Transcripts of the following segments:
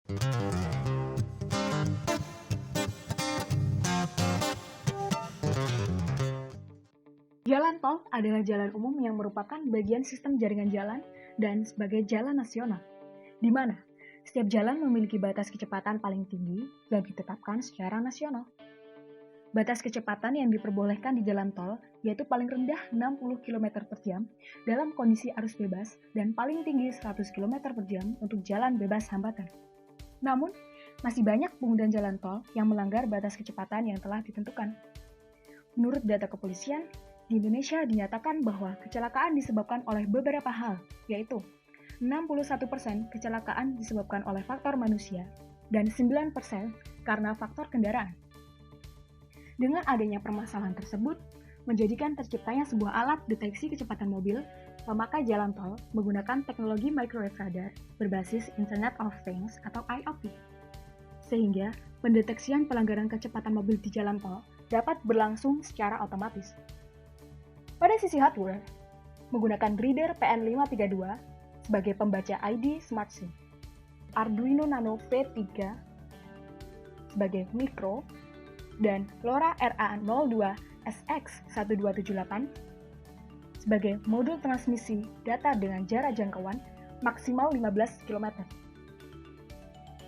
Jalan tol adalah jalan umum yang merupakan bagian sistem jaringan jalan dan sebagai jalan nasional, di mana setiap jalan memiliki batas kecepatan paling tinggi yang ditetapkan secara nasional. Batas kecepatan yang diperbolehkan di jalan tol yaitu paling rendah 60 km per jam dalam kondisi arus bebas dan paling tinggi 100 km per jam untuk jalan bebas hambatan. Namun, masih banyak pengguna jalan tol yang melanggar batas kecepatan yang telah ditentukan. Menurut data kepolisian, di Indonesia dinyatakan bahwa kecelakaan disebabkan oleh beberapa hal, yaitu 61% kecelakaan disebabkan oleh faktor manusia dan 9% karena faktor kendaraan. Dengan adanya permasalahan tersebut, menjadikan terciptanya sebuah alat deteksi kecepatan mobil pemakai jalan tol menggunakan teknologi microwave radar berbasis Internet of Things atau IoT. Sehingga pendeteksian pelanggaran kecepatan mobil di jalan tol dapat berlangsung secara otomatis. Pada sisi hardware, menggunakan reader PN532 sebagai pembaca ID Smart SIM, Arduino Nano V3 sebagai mikro, dan LoRa RA02 SX1278 sebagai modul transmisi data dengan jarak jangkauan maksimal 15 km.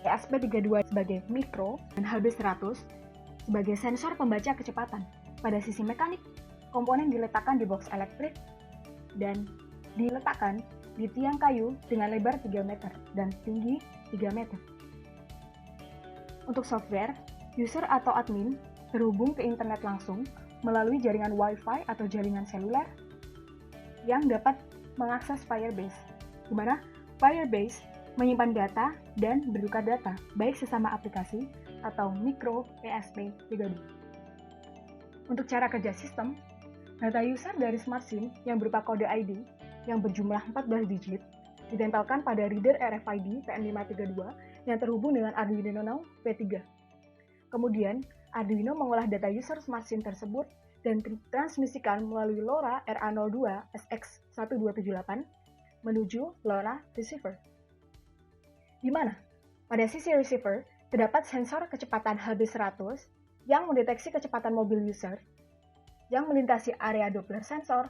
ESP32 sebagai mikro dan HB100 sebagai sensor pembaca kecepatan. Pada sisi mekanik, komponen diletakkan di box elektrik dan diletakkan di tiang kayu dengan lebar 3 meter dan tinggi 3 meter. Untuk software, user atau admin terhubung ke internet langsung melalui jaringan Wi-Fi atau jaringan seluler yang dapat mengakses Firebase, di mana Firebase menyimpan data dan bertukar data, baik sesama aplikasi atau mikro ESP32. Untuk cara kerja sistem, data user dari Smart SIM yang berupa kode ID yang berjumlah 14 digit ditempelkan pada reader RFID PN532 yang terhubung dengan Arduino Nano V3. Kemudian, Arduino mengolah data user Smart SIM tersebut dan transmisikan melalui LoRa RA02 SX1278 menuju LoRa receiver. Di mana, pada sisi receiver, terdapat sensor kecepatan HB100 yang mendeteksi kecepatan mobil user yang melintasi area Doppler sensor,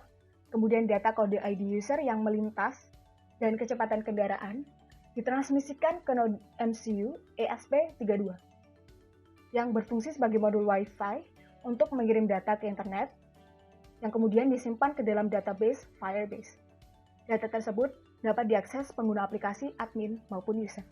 kemudian data kode ID user yang melintas, dan kecepatan kendaraan ditransmisikan ke node MCU ESP32 yang berfungsi sebagai modul Wi-Fi untuk mengirim data ke internet yang kemudian disimpan ke dalam database Firebase. Data tersebut dapat diakses pengguna aplikasi, admin, maupun user.